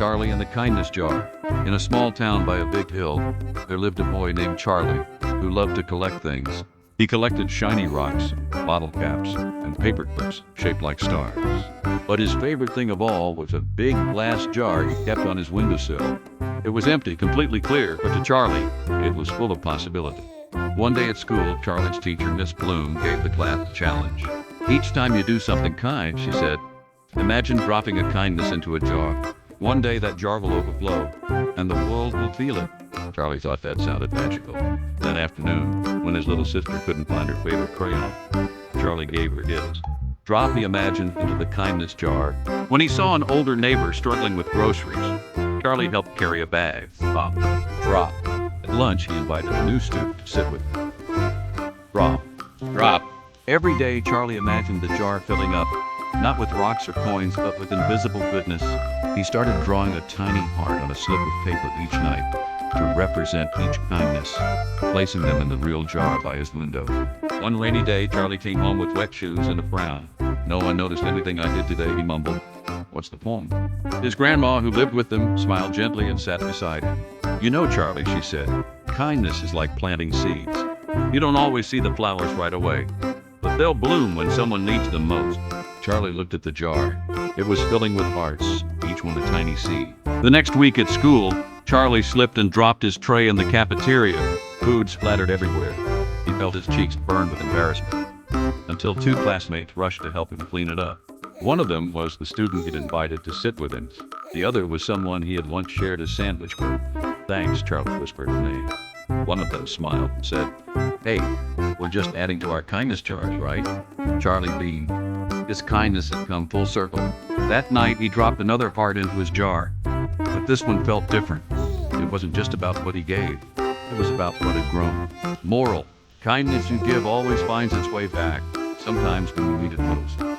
Charlie and the Kindness Jar. In a small town by a big hill, there lived a boy named Charlie who loved to collect things. He collected shiny rocks, bottle caps, and paper clips shaped like stars. But his favorite thing of all was a big glass jar he kept on his windowsill. It was empty, completely clear, but to Charlie, it was full of possibility. One day at school, Charlie's teacher, Miss Bloom, gave the class a challenge. Each time you do something kind, she said, imagine dropping a kindness into a jar. One day that jar will overflow, and the world will feel it. Charlie thought that sounded magical. That afternoon, when his little sister couldn't find her favorite crayon, Charlie gave her his. Drop the imagine into the kindness jar. When he saw an older neighbor struggling with groceries, Charlie helped carry a bag. Pop, drop. At lunch, he invited a new student to sit with him. Drop, drop. Every day, Charlie imagined the jar filling up, not with rocks or coins, but with invisible goodness. He started drawing a tiny heart on a slip of paper each night to represent each kindness, placing them in the real jar by his window. One rainy day, Charlie came home with wet shoes and a frown. No one noticed anything I did today, he mumbled. What's the poem? His grandma, who lived with them, smiled gently and sat beside him. You know, Charlie, she said, kindness is like planting seeds. You don't always see the flowers right away, but they'll bloom when someone needs them most. Charlie looked at the jar. It was filling with hearts, each one a tiny seed. The next week at school, Charlie slipped and dropped his tray in the cafeteria. Food splattered everywhere. He felt his cheeks burn with embarrassment, until two classmates rushed to help him clean it up. One of them was the student he'd invited to sit with him. The other was someone he had once shared a sandwich with. Thanks, Charlie whispered to me. One of them smiled and said, Hey, we're just adding to our kindness jars, right? Charlie beamed. His kindness had come full circle. That night, he dropped another heart into his jar. But this one felt different. It wasn't just about what he gave. It was about what had grown. Moral: kindness you give always finds its way back, sometimes when you need it most.